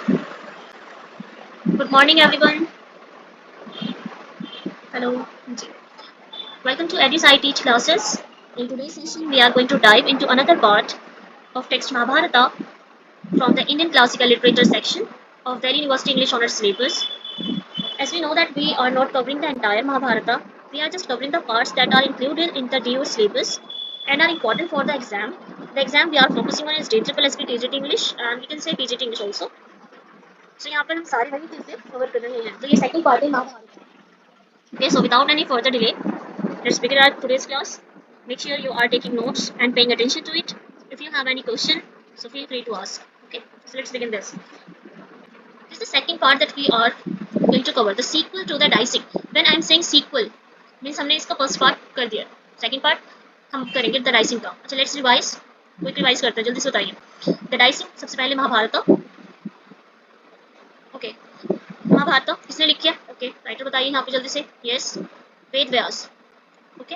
Good morning, everyone. Hello. Welcome to Edis I Teach classes. In today's session, we are going to dive into another part of text Mahabharata from the Indian Classical Literature section of Delhi University English Honours syllabus. As we know that we are not covering the entire Mahabharata, we are just covering the parts that are included in the DO syllabus and are important for the exam. The exam we are focusing on is JSS TGT English and we can say PGT English also. So यहाँ पर हम सारी वही चीजें cover कर रहे हैं. तो ये सेकंड पार्ट है Mahabharat. Okay, so without any further delay, let's begin our today's class. Make sure you are taking notes and paying attention to it. If you have any question, so feel free to ask. Okay, so let's begin this. This is the second part that we are going to cover, the sequel to the dicing. When I am saying sequel, means हमने इसका first part कर दिया. Second part हम करेंगे the dicing का. अच्छा, let's revise. Quick revise करते हैं, जल्दी से बताइए. The dicing सबसे पहले महाभारत. ओके, महाभारत किसने लिखी है? ओके, राइटर बताइए यहाँ पे जल्दी से. Yes, Ved Vyas. Okay,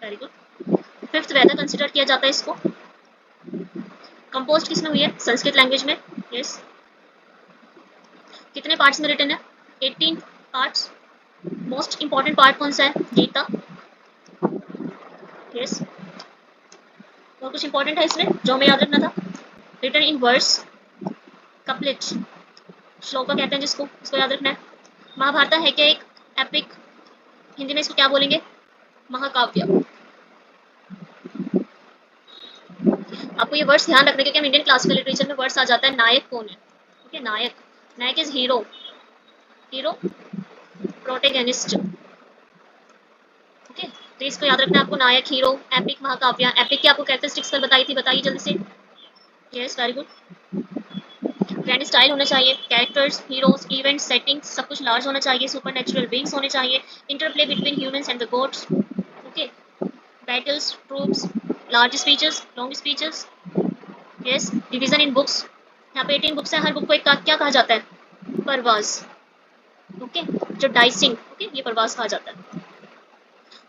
very good. Fifth Veda consider किया जाता है इसको. कंपोज किसमें हुई है? संस्कृत लैंग्वेज में. यस. कितने पार्ट्स में रिटन है? 18 पार्ट्स. मोस्ट इंपॉर्टेंट पार्ट कौन सा है? गीता. यस. और कुछ इंपॉर्टेंट है इसमें जो हमें याद रखना था? Written in verse, couplet, shloka कहते हैं जिसको, इसको याद रखना है. महाभारत है क्या एक एपिक? हिंदी में इसको क्या बोलेंगे? महाकाव्य. आपको ये वर्ड्स ध्यान रखने, क्योंकि हम इंडियन क्लासिकल लिटरेचर में वर्ड्स आ जाता है नायक कौन है. ओके, नायक. Nayak is hero. Hero, protagonist. Okay, तो इसको याद रखना है आपको. नायक, हीरो, एपिक, महाकाव्य. एपिक की आपको कैरेक्टरिस्टिक्स कल बताई थी, बताइए जल्दी से. Yes, very good. Grand style होना चाहिए. कैरेक्टर्स, हीरोज, इवेंट्स, सेटिंग्स सब कुछ लार्ज होना चाहिए. सुपर नेचुरल बीइंग्स होने चाहिए. Interplay between humans and the gods. Okay, battles, troops, large speeches, long speeches. Yes, division in books. यहाँ पे 18 बुक्स है, हर बुक को एक क्या कहा जाता है? परवास. ओके, जो डाइसिंग, ओके, ये परवास कहा जाता है.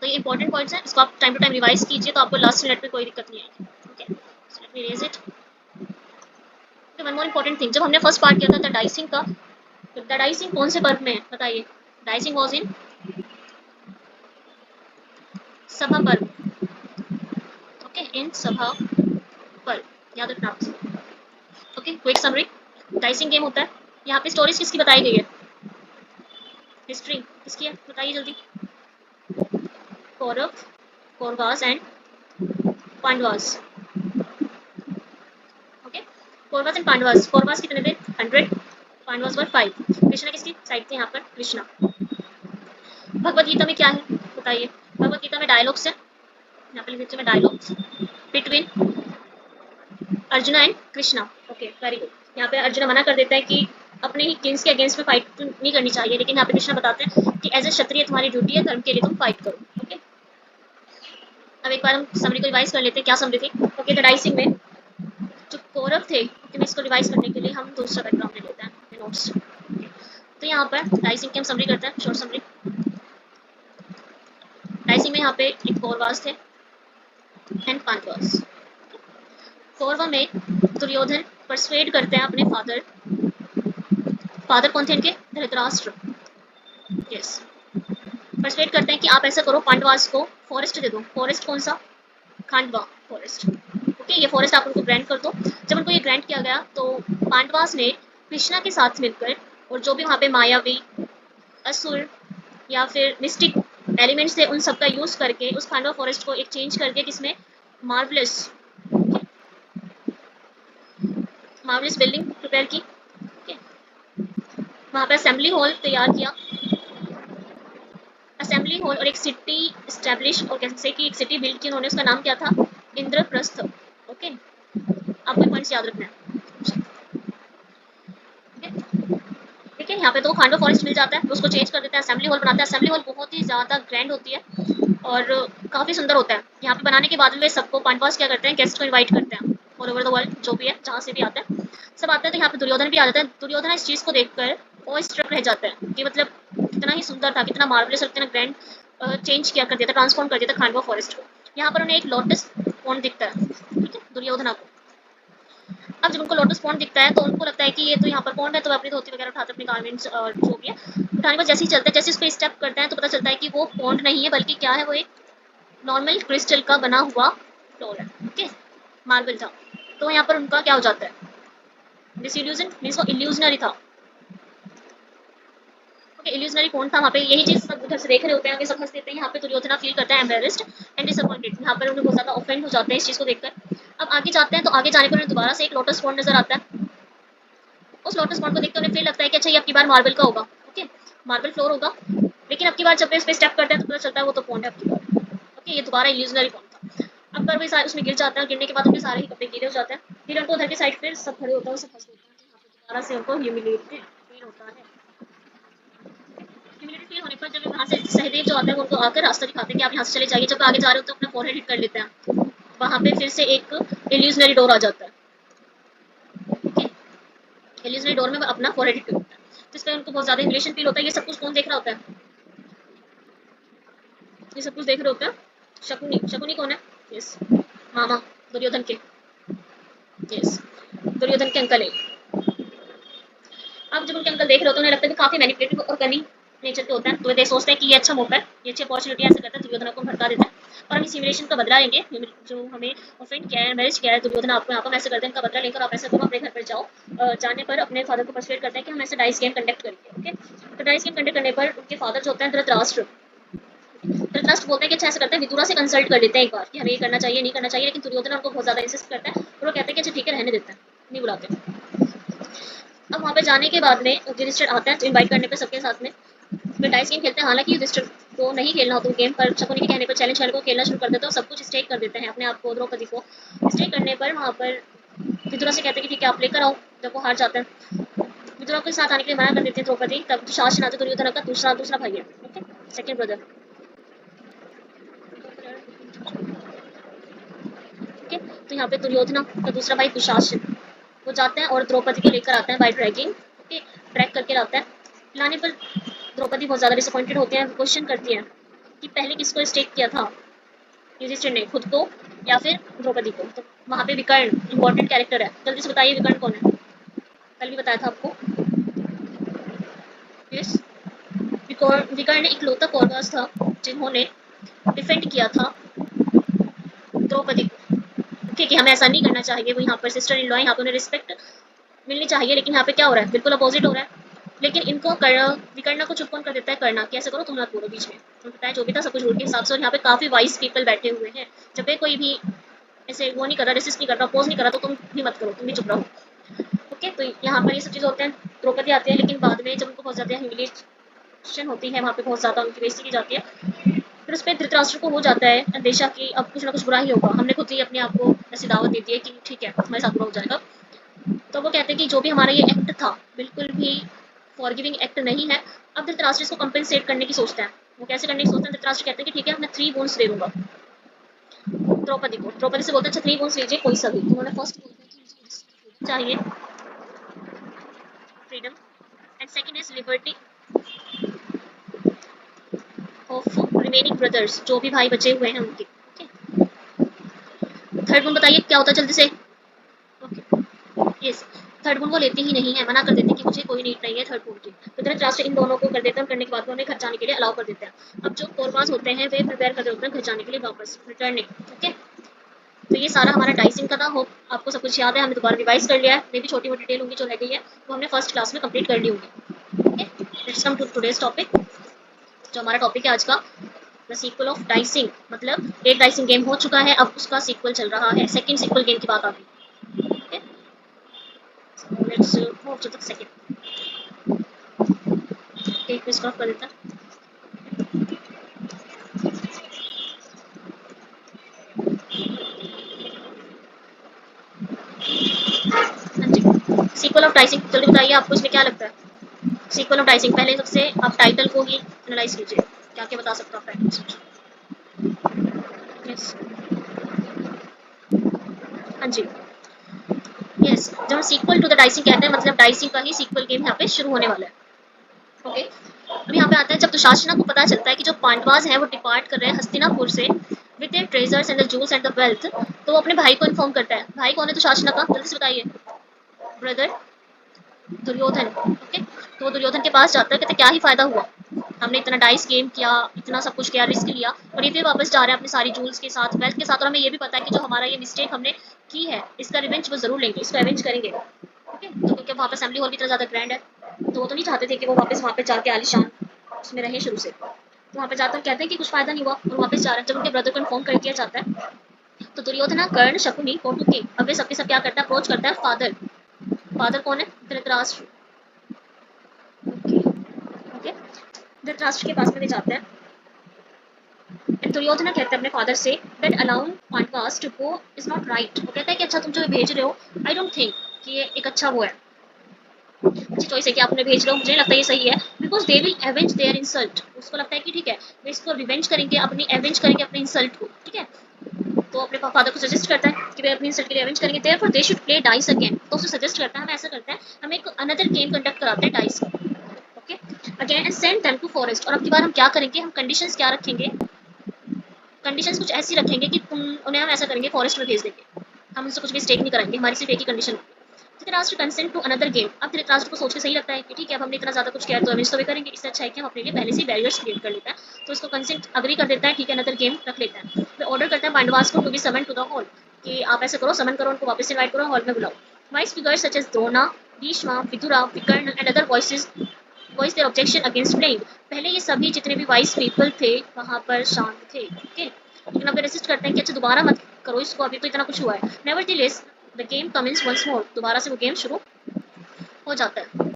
तो ये इंपॉर्टेंट पॉइंट्स हैं, इसको आप टाइम टू टाइम रिवाइज कीजिए तो आपको लास्ट मिनट में कोई दिक्कत नहीं आएगी. Okay, so let me raise it. One more important thing, जब हमने फर्स्ट पार्ट किया था डाइसिंग का, तो द डाइसिंग कौन से पर्व में है बताइए? डाइसिंग वाज इन सभा पर्व. ओके, इन सभा पर्व, याद रखना आप. Okay, quick summary. Dicing game होता है. यहाँ पे स्टोरीज किसकी बताई गई है? हिस्ट्री किसकी है बताइए जल्दी? Kaurav, Kauravas and Pandavas. Okay, Kauravas and Pandavas. Kauravas कितने थे? 100. पांडवास वर 5. कृष्णा किसकी साइड थे यहाँ पर? कृष्णा. भगवत गीता में क्या है बताइए? भगवत गीता में डायलॉग्स है. यहाँ पे लिख देते हैं dialogues between arjuna and Krishna. Okay, very good. यहाँ पे अर्जुना मना कर देता है कि अपने ही किंग्स के अगेंस्ट में फाइट नहीं करनी चाहिए, लेकिन यहाँ पे कृष्णा बताते हैं कि एज ए क्षत्रिय तुम्हारी ड्यूटी है, धर्म के लिए तुम फाइट करो. ओके, अब एक बार हम समरी को रिवाइज कर लेते हैं. क्या समरी थी? ओके, द डाइसिंग में जो कौरव थे, ओके, मैं इसको रिवाइज करने के लिए हम दूसरा बैकग्राउंड ले लेते हैं नोट्स. तो यहाँ पर डाइसिंग की हम समरी करते हैं, शॉर्ट समरी. डाइसिंग में यहाँ पे एक कौरवास थे एंड पांडवास. कौरव में दुर्योधन परसुएड करते हैं अपने फादर. फादर कौन थे इनके? धृतराष्ट्र. यस, परसुएड करते हैं कि आप ऐसा करो, पांडवास को फॉरेस्ट दे दो. फॉरेस्ट कौन सा? खांडवा फॉरेस्ट. ओके, ये फॉरेस्ट आप उनको ग्रांट कर दो. जब उनको ये ग्रांट किया गया तो पांडवास ने कृष्णा के साथ मिलकर, और जो भी वहाँ पे मायावी, असुर या फिर मिस्टिक एलिमेंट्स थे, उन सब का यूज करके उस खांडवा फॉरेस्ट को एक चेंज कर दिया किसमें? मार्वलस. मार्वलस बिल्डिंग प्रिपेयर की. वहाँ पे असेंबली हॉल तैयार किया. असेंबली हॉल और एक सिटी स्टैब्लिश, और कैसे कि एक सिटी बिल्ड की उन्होंने. उसका नाम क्या था? इंद्रप्रस्थ. ओके, आपको पॉइंट्स याद रखना है. ठीक है, यहाँ पे तो खांडवा फॉरेस्ट मिल जाता है, उसको चेंज कर देता है, असेंबली हॉल बनाता है. असेंबली हॉल बहुत ही ज़्यादा ग्रैंड होती है और काफ़ी सुंदर होता है. यहाँ पे बनाने के बाद में सबको पांडवास क्या करते हैं? गेस्ट को इन्वाइट करते हैं ऑल ओवर द वर्ल्ड, जो भी है, जहाँ से भी आता है, सब आता है. तो यहाँ पे दुर्योधन भी आ जाता है. दुर्योधन इस चीज़ को देखकर वो स्ट्रक रह जाता है कि मतलब कितना ही सुंदर था, कितना मार्वलस और कितना ग्रैंड चेंज किया कर दिया था, ट्रांसफॉर्म कर दिया था खांडवा फॉरेस्ट को. यहाँ पर उन्हें एक लोटस पॉन्ड दिखता है, ठीक है, दुर्योधना को. अब जब उनको लोटस पॉन्ड दिखता है तो उनको लगता है कि ये तो यहाँ पर पॉन्ड है, तो अपनी धोती वगैरह उठाते अपने गारमेंट्स जो भी है उठाने पर जैसे ही चलते हैं, जैसे उस पर स्टेप करते हैं तो पता चलता है कि वो पॉन्ड नहीं है बल्कि क्या है, वो एक नॉर्मल क्रिस्टल का बना हुआ फ्लोर है। ओके, मार्बल था। तो यहाँ पर उनका क्या हो जाता है, डिसइल्यूजन मींस वो इल्यूजनरी था। ओके, इल्यूजनरी कौन था वहाँ पे, यही चीज सब उधर से देख रहे होते हैं, आगे सब हंस देते हैं। यहाँ पे दुर्योधना फील करता है एम्बेरेस्ड एंड डिसअपॉइंटेड, यहाँ पर उन्हें बहुत ज्यादा ऑफेंड हो जाते हैं इस चीज को देखकर। अब आगे जाते हैं तो आगे जाने पर उन्हें दोबारा से एक लोटस पॉन्ड नजर आता है। उस लोटस पॉन्ड को देखकर उन्हें फिर लगता है कि अच्छा ये अब की बार मार्बल का होगा। ओके, मार्बल फ्लोर होगा। लेकिन अब की बार जब वे उस पर स्टेप करते हैं तो पता चलता है वो तो पॉन्ड है अब की बार। ओके, ये दोबारा इल्यूजनरी पॉन्ड था। अब पर वे सारे उसमें गिर जाता है, गिरने के बाद उनके सारे ही कपड़े गीले हो जाते हैं। फिर उनको उधर की साइड फिर सब खड़े होता है, सब हंस देते हैं। तो यहाँ पे दोबारा से उनको ह्यूमिलेटेड फील होता है। ह्यूमिलेटेड फील होने पर जब वहाँ से सहदेव जो आता है वो उनको आकर रास्ता दिखाते हैं कि आप यहाँ से चले जाइए। जब आगे जा रहे हो तो अपना फोरहेड हिट कर लेते हैं। वहाँ पे फिर से एक इल्यूजनरी डोर आ जाता है। ओके, इल्यूजनरी डोर में वो अपना फोरहेड हिट कर लेता है, तो इस पर उनको बहुत ज्यादा ह्यूमिलेशन फील होता है। ये सब कुछ कौन देख रहा होता है, ये सब कुछ देख रहे होते हैं शकुनी। शकुनी कौन है, यस मामा दुर्योधन के, यस दुर्योधन के अंकल है। अब जब उनके अंकल देख रहे होते हैं उन्हें लगता है कि काफी मैनिपुलेटिव और कनिंग नेचर के होते हैं, तो वे सोचते हैं कि ये अच्छा मौका है, ये अच्छी अपॉर्चुनिटी है। ऐसा करता है दुर्योधन को भड़का देता है और हम इस सिमुलेशन का बदला लेंगे। जो हमें ऑफेंड किया है, मैरिज किया है दुर्योधन आपको, यहाँ पर हम ऐसे करते हैं इनका बदला लेकर आप ऐसा करो, अपने घर पर जाओ। जाने पर अपने फादर को परसुएट करते हैं कि हम ऐसे डाइस गेम कंडक्ट करेंगे। ओके, तो डाइस गेम कंडक्ट करने पर उनके फादर जो होते हैं धृतराष्ट्र, धृतराष्ट्र बोलते हैं कि अच्छा ऐसा करते हैं, विदुरा से कंसल्ट कर लेते हैं एक बार कि हमें ये करना चाहिए नहीं करना चाहिए। लेकिन दुर्योधन उनको बहुत ज्यादा इंसिस्ट करता है और वो कहते हैं कि अच्छा ठीक है रहने देते हैं, नहीं बुलाते। अब वहाँ पे जाने के बाद में युधिष्ठिर आता है इनवाइट करने पे सबके साथ में, वे डाइस गेम खेलते हैं। हालांकि युधिष्ठिर को नहीं खेलना होता गेम, पर शकुनी के कहने पर चैलेंज करने को खेलना शुरू कर देते हैं और सब कुछ स्टेक कर देते हैं अपने आप को, द्रौपदी को। स्टेक करने पर वहाँ पर विदुरा से कहते हैं कि ठीक है आप लेकर आओ। जब वो हार जाते हैं विदुरा को साथ आने के लिए मना कर देती है द्रौपदी। तब दुशासन आता है, दुर्योधन का दूसरा दूसरा भाई है, ओके सेकंड ब्रदर। ओके, तो यहाँ पे दुर्योधना का दूसरा भाई दुशासन वो जाते हैं और द्रौपदी को लेकर आते हैं बाय ड्रैगिंग। ओके, ट्रैक करके लाते हैं। लाने पर द्रौपदी बहुत ज़्यादा डिसअपॉइंटेड होती है, क्वेश्चन करती है कि पहले किसको स्टेक किया था, युधिष्ठिर ने खुद को या फिर द्रौपदी को। तो वहाँ पे विकर्ण इंपॉर्टेंट कैरेक्टर है, जल्दी से बताइए विकर्ण कौन है। कल भी बताया था आपको, यस विकर्ण इकलौता कौरवास था जिन्होंने डिफेंड किया था द्रौपदी को। ओके, कि हमें ऐसा नहीं करना चाहिए, वो यहाँ पर सिस्टर इन लॉ, यहाँ पर उन्हें रिस्पेक्ट मिलनी चाहिए। लेकिन यहाँ पे क्या हो रहा है, बिल्कुल अपोजिट हो रहा है। लेकिन इनको विकर्णा को चुप कौन कर देता है, करना कि ऐसा करो तुम मत बोलो बीच में, तो पता है जो भी था सब कुछ रूल के हिसाब से। और यहाँ पे काफी वाइज पीपल बैठे हुए हैं, जब भी कोई भी ऐसे वो नहीं कर रहा, रेसिस्ट नहीं कर रहा, अपोज नहीं कर रहा, तो तुम भी मत करो, तुम भी चुप रहो। ओके, तो यहाँ पर ये सब चीज़ होते हैं। द्रौपदी आती है, लेकिन बाद में जब उनको बहुत ज़्यादा ह्यूमिलिएशन होती है, वहाँ पे बहुत ज़्यादा उनकी बेइज्जती की जाती है। फिर उस पर धृतराष्ट्र को हो जाता है अंदेशा कि अब कुछ ना कुछ बुरा ही होगा, हमने खुद ही अपने आप को ऐसी दावत दे दी है कि ठीक है हमारे साथ बुरा हो जाएगा। तो वो कहते हैं कि जो भी हमारा ये एक्ट था बिल्कुल भी फॉरगिविंग एक्ट नहीं है। अब धृतराष्ट्र इसको कंपेंसेट करने की सोचता है। वो कैसे करने की सोचते हैं, धृतराष्ट्र कहते हैं कि ठीक है मैं 3 बोन्स दे दूंगा द्रौपदी को। द्रौपदी से बोलते हैं अच्छा 3 बोन्स लीजिए कोई सा भी। तो उन्होंने फर्स्ट बोलते हैं कि मुझे फ्रीडम चाहिए, freedom, and second is liberty of remaining brothers, जो भी भाई बचे हुए हैं उनके। ओके, थर्ड बोन बताइए क्या होता है जल्दी से। ओके, यस थर्ड बोन वो लेते ही नहीं है, मना कर देते हैं कि मुझे कोई नीड नहीं है थर्ड बोन की। तो धृतराष्ट्र इन दोनों को कर देते हैं, करने के बाद उन्हें घर जाने के लिए अलाउ कर देते हैं। अब जो कौरवास होते हैं वे प्रिपेयर कर रहे होते हैं घर जाने के लिए वापस रिटर्निंग। ओके, तो ये सारा हमारा डाइसिंग का था। होप आपको सब कुछ याद है, हमने दोबारा रिवाइज कर लिया है। मे भी छोटी मोटी डिटेल होंगी जो रह गई है वो हमने फर्स्ट क्लास में कंप्लीट कर ली होगी। Okay, let's come to today's topic. जो हमारा टॉपिक है आज का, द सीक्वल ऑफ डाइसिंग, मतलब एक डाइसिंग गेम हो चुका है, अब उसका सीक्वल चल रहा है, सेकंड सीक्वल गेम की बात आ गई। Okay, let's move to the second. Okay, इसको ऑफ कर देता हूं। हाँ जी, सीक्वल ऑफ डाइसिंग जल्दी बताइए आपको इसमें क्या लगता है। सीक्वल ऑफ डाइसिंग, पहले सबसे आप टाइटल को ही एनालाइज कीजिए, क्या क्या बता सकते हो आप टाइटल से। यस, हाँ जी, यस जब हम सीक्वल टू द डाइसिंग कहते हैं मतलब डाइसिंग का ही सीक्वल गेम यहाँ पे शुरू होने वाला है। ओके, अब यहाँ पे आता है जब दुशासना को पता चलता है कि जो पांडवास है वो डिपार्ट कर रहे हैं हस्तिनापुर से with their treasures and the jewels and the wealth, तो वो अपने भाई को इन्फॉर्म करता है। भाई कौन है दुशासना का, जल्दी से बताइए। ब्रदर दुर्योधन। ओके, तो वो दुर्योधन के पास जाता है, कहते क्या ही फायदा हुआ, हमने इतना डाइस गेम किया, इतना सब कुछ किया, रिस्क लिया, और ये फिर वापस जा रहे हैं अपने सारी जूल्स के साथ, वेल्थ के साथ, और हमें ये भी पता है कि जो हमारा ये मिस्टेक हमने की है इसका रिवेंज वो जरूर लेंगे, इसको एवेंज करेंगे। ओके, तो क्योंकि वहाँ पर असेंबली हॉल भी इतना ज़्यादा ग्रैंड है, तो वो तो नहीं चाहते थे कि वो वापस वहाँ पे जाके आलिशान उसमें रहे शुरू से। तो वहाँ पे जाकर कहते हैं कि कुछ फायदा नहीं हुआ, और वापस जा रहे हैं। जब उनके ब्रदर को इन्फॉर्म कर दिया जाता है, तो दुर्योधना, कर्ण, शकुनी, कौटु के, अब वे सबके सब क्या करता है, अप्रोच करता है फादर। फादर कौन है, धृतराष्ट्र। ओके ओके, धृतराष्ट्र के पास में वे जाते हैं, एंड दुर्योधना कहता है अपने फादर से that allowing Pandavas to go is not right. वो कहता है कि अच्छा तुम जो भेज रहे हो, आई डोंट थिंक कि ये एक अच्छा वो है, अच्छी चॉइस है कि आप उन्हें भेज रहे हो, मुझे नहीं लगता ये सही है, because they will avenge their insult. उसको लगता है कि ठीक है, वे इसको रिवेंज करेंगे, अपनी एवेंज करेंगे अपने इंसल्ट को, ठीक है। तो अपने फादर को सजेस्ट करता है कि वे अपनी इंसल्ट के लिए एवेंज करेंगे, therefore they should play dice again. तो उसे सजेस्ट करता है हम ऐसा करते हैं, हम एक अनदर गेम कंडक्ट कराते हैं डाइस का। Okay, again and send them to forest. और अब की बार हम क्या करेंगे, हम कंडीशंस क्या रखेंगे, कंडीशंस कुछ ऐसी रखेंगे कि तुम उन्हें हम ऐसा करेंगे, फॉरेस्ट में भेज देंगे, हम उनसे कुछ भी स्टेक नहीं कराएंगे, हमारी सिर्फ एक ही कंडीशन होगी, Dhritarashtra consent to another game. अब धृतराष्ट्र को सोच के सही लगता है कि ठीक है, अब हमने इतना ज्यादा कुछ किया है तो एवेंज तो भी करेंगे, इससे अच्छा है कि हम अपने लिए पहले से बैरियर्स क्रिएट कर लेते हैं। तो इसको कंसेंट अग्री कर देता है, ठीक है, अनदर गेम रख लेते हैं। फिर ऑर्डर करता है पांडवास को to be summon to the hall, कि आप ऐसे करो, समन करो, उनको वापस इनवाइट करो, हॉल में बुलाओ। Wise figures such as Drona, Bhishma, Vidura, Vikarna and other voices voice their objection against playing. पहले ये सभी जितने भी वाइस पीपल थे वहां पर शांत थे, ओके, लेकिन अब रेसिस्ट करते हैं कि अच्छा दोबारा मत करो इसको, अभी तो इतना कुछ हुआ है। Nevertheless the game commences once more, दोबारा से वो गेम शुरू हो जाता है।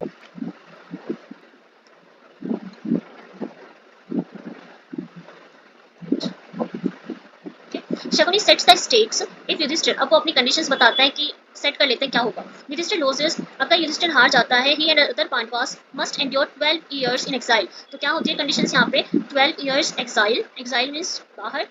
Shakuni sets the stakes if Yudhishthira, अब वो अपनी कंडीशंस बताता है कि सेट कर लेते हैं क्या होगा। युधिष्ठिर लूजेस, अगर युधिष्ठिर हार जाता है, he and other Pandavas must endure 12 years in exile. तो क्या होती है कंडीशंस यहाँ पे, 12 इयर्स एक्साइल, एक्साइल मींस बाहर,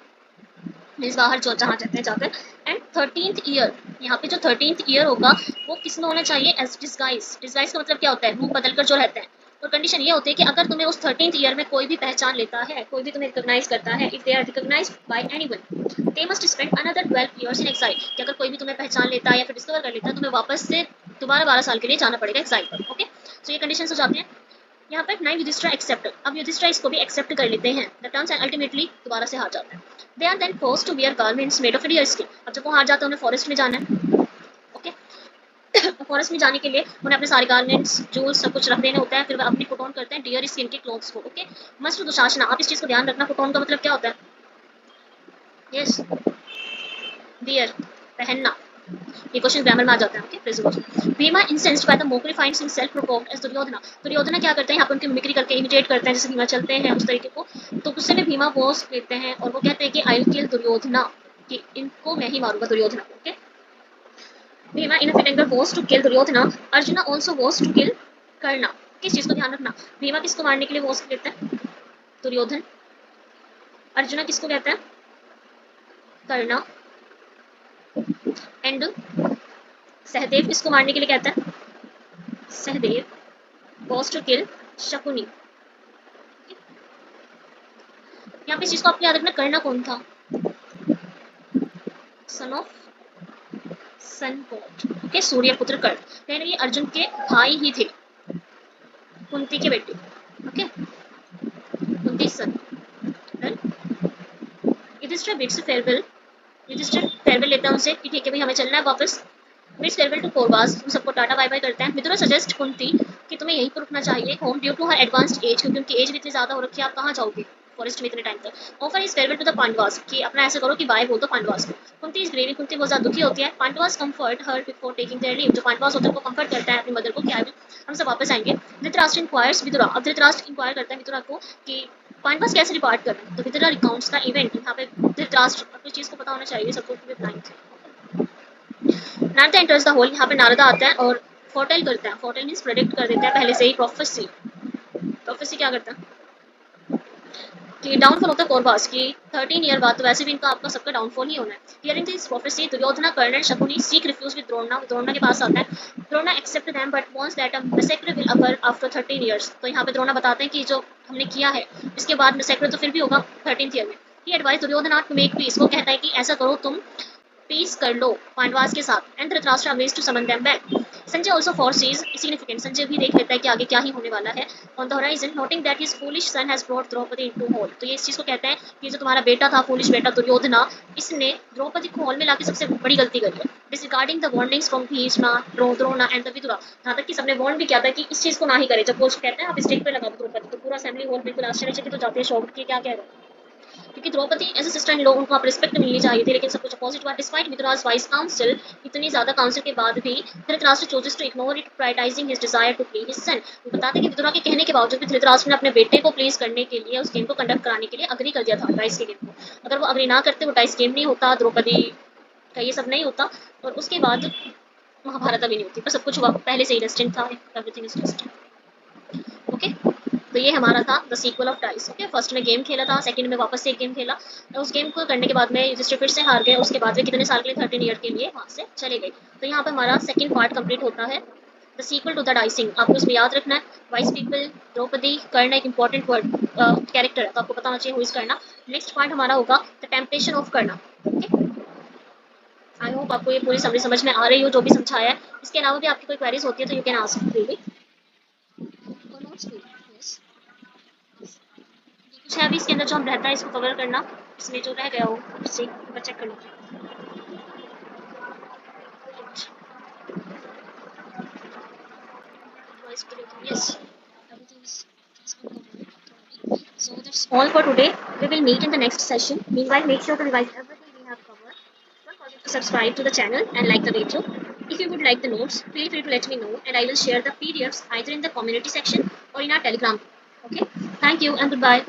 मींस बाहर जो जहाँ जाते हैं जाकर, एंड 13th ईयर, यहाँ पे जो 13th ईयर होगा वो किसमें होना चाहिए, एज डिस्गाइज। डिस्गाइज का मतलब क्या होता है, रूप बदलकर जो रहते हैं। और कंडीशन ये होती है कि अगर तुम्हें उस 13th ईयर में कोई भी पहचान लेता है, कोई भी तुम्हें रिकॉग्नाइज करता है, if they are recognized by anyone, they must spend another 12 years in exile. कि अगर कोई भी तुम्हें पहचान लेता है या फिर डिस्कवर कर लेता है, तुम्हें वापस से दोबारा 12 साल के लिए जाना पड़ेगा एक्साइल पर। ओके, सो ये कंडीशन हो जाती है। यहाँ पर नाइन युधिष्ठिर एक्सेप्ट, अब युधिष्ठिर इसको भी एक्सेप्ट कर लेते हैं द टर्म्स एंड अल्टीमेटली दोबारा से हार जाते हैं। They are then forced to wear garments made of deer skin. अब जब वो हार जाते हैं उन्हें फॉरेस्ट में जाना है। ओके, फॉरेस्ट में जाने के लिए उन्हें अपने सारे गारमेंट्स जूल्स सब कुछ रख देने होता है, फिर वो अपने पुट ऑन करते हैं डियर स्किन के क्लोथ्स को। ओके, मस्ट दुशासना, आप इस चीज को ध्यान रखना, पुट ऑन का मतलब क्या होता है, यस, डियर, पहनना। ये क्वेश्चन ग्रामर में आ जाता है। Okay, present Bhima incensed by the mockery finds himself provoked as Duryodhana. Duryodhana क्या करते हैं यहाँ पर, उनकी मिमिक्री करके इमिटेट करते हैं, जैसे भीमा चलते हैं उस तरीके को। तो गुस्से में भीमा वॉस लेते हैं और वो कहते हैं कि आई विल किल दुर्योधना, कि इनको मैं ही मारूंगा दुर्योधना को। Okay, Bhima in fit anger vows to kill Duryodhana, Arjuna also vows to kill Karna. किस चीज को ध्यान रखना, भीमा किसको मारने के लिए वॉस लेता है, दुर्योधन। अर्जुना किसको कहता है, कर्णा। एंड सहदेव किसको मारने के लिए कहता है, Sahadev vows to kill Shakuni. यहाँ पे इस चीज को आपको याद रखना, करना कौन था, son of sun god. Okay, Surya पुत्र कर्ण, यानी ये अर्जुन के भाई ही थे, कुंती के बेटे। Okay, Kunti son. Yudhishthira bids farewell, Yudhishthira farewell लेता है उनसे कि ठीक है भाई हमें चलना है वापस। बिड्स फेयरवेल टू कौरवास, उन सबको टाटा बाय बाय करते हैं। मित्रों सजेस्ट कुंती कि तुम्हें यहीं पर रुकना चाहिए home due to her advanced age, क्योंकि उनकी एज भी इतनी ज्यादा हो रखी है, आप कहाँ जाओगे फॉरेस्ट में इतने टाइम तक। Offer is farewell to the Pandavas, कि अपना ऐसा करो कि बाय बोल दो पांडवास को। कुंती इज ग्रेविंग, कुंती बहुत ज्यादा दुखी होती है। Pandavas comfort her before taking their leave, जो पांडवास होता है उनको कंफर्ट करता है अपनी मदर को कि आई विल, हम सब वापस आएंगे। धृतराष्ट्र इंक्वायर्स विदुरा, अब धृतराष्ट्र इंक्वायर करता है विदुरा को कि पांडवास कैसे डिपार्ट कर रहे हैं। तो विदुरा रिकाउंट्स द इवेंट। यहाँ पे धृतराष्ट्र, अपनी चीज को पता होना चाहिए सबको कि वे ब्लाइंड थे। नारदा एंटर्स द हॉल, यहाँ पे नारदा आता है और फोरटेल करता है, फोरटेल मींस प्रेडिक्ट कर देता है पहले से ही, प्रोफेसी। प्रोफेसी क्या करता है कि डाउनफॉल ऑफ द कौरवास, की 13 ईयर बाद तो वैसे भी इनका आपका सबका डाउनफॉल ही होना है। Hearing this prophecy Duryodhana, Karna and Shakuni seek refuge with Drona, Drona के पास आता है। Drona accept them but wants that a massacre will occur after 13 years. तो यहाँ पे द्रोणा बताते हैं कि जो हमने किया है इसके बाद मैसेक्रे तो फिर भी होगा 13th ईयर में। He advise Duryodhana to make peace, वो कहता है कि ऐसा करो तुम पीस कर लो पांडवास के साथ and Dhritarashtra agrees to summon them back. Sanjay also foresees significant, Sanjay भी देख लेता है कि आगे क्या ही होने वाला है। On the horizon noting that his foolish son has brought Draupadi into hall, तो ये इस चीज को कहते हैं कि जो तुम्हारा बेटा था फूलिश बेटा दुर्योधना, इसने द्रौपदी को हॉल में लाके सबसे बड़ी गलती करी है। Disregarding the warnings from Bheeshma Drona and the Vidura, यहाँ तक कि सबने वार्न भी किया था कि इस चीज को ना ही करे। जब वो कहते हैं आप स्टेज पे लगा दो द्रौपदी, तो पूरा असेंबली हॉल बिल्कुल आश्चर्यचकित हो जाती है, शौक की क्या कह रहे हैं, क्योंकि Draupadi as a sister in law उनको आप रिस्पेक्ट मिलनी चाहिए थी, लेकिन सब कुछ अपोजिट हुआ। डिस्पाइट मिथुराज वाइस काउंसिल, इतनी ज्यादा काउंसिल के बाद भी Dhritarashtra chooses to ignore it, prioritizing his desire to please his son. वो बताते हैं कि विदुरा के कहने के बावजूद भी धृतराष्ट्र ने अपने बेटे को प्लीज करने के लिए उस गेम को कंडक्ट कराने के लिए अग्री कर दिया था, डाइस के गेम को। अगर वो अग्री ना करते वो डाइस गेम नहीं होता, द्रौपदी का ये सब नहीं होता, और उसके बाद महाभारत अभी नहीं होती, पर सब कुछ पहले से ही डेस्टिन था, एवरीथिंग इज डेस्टिन। ओके, तो ये हमारा था the sequel of dice. Okay, first में गेम खेला था, सेकंड में वापस से एक गेम खेला, और उस गेम को करने के बाद में युधिष्ठिर फिर से हार गए। उसके बाद वे कितने साल के लिए 13 ईयर के लिए वहां से चले गए। तो यहाँ पर हमारा सेकंड पार्ट कंप्लीट होता है, the sequel to the dicing. आपको इसमें याद रखना है वाइस पीपल, द्रौपदी, कर्ण एक इंपॉर्टेंट वर्ड कैरेक्टर है, तो आपको पता होना चाहिए who is Karna. Next part हमारा होगा the temptation of Karna. Okay, I hope आपको ये पूरी समरी समझ में आ रही हो जो भी समझाया है। इसके अलावा भी आपकी कोई क्वेरीज होती है तो यू कैन आस्क फ्रीली। कुछ है अभी इसके अंदर जो हम रहता है इसको कवर करना, इसमें जो रह गया हो उससे एक बार चेक कर लीजिए। Yes, everything is has been covered. So that's all for today. We will meet in the next session. Meanwhile, make sure to revise everything we have covered. Don't forget to subscribe to the channel and like the video. If you would like the notes, feel free to let me know and I will share the PDFs either in the community section or in our Telegram. Okay? Thank you and goodbye.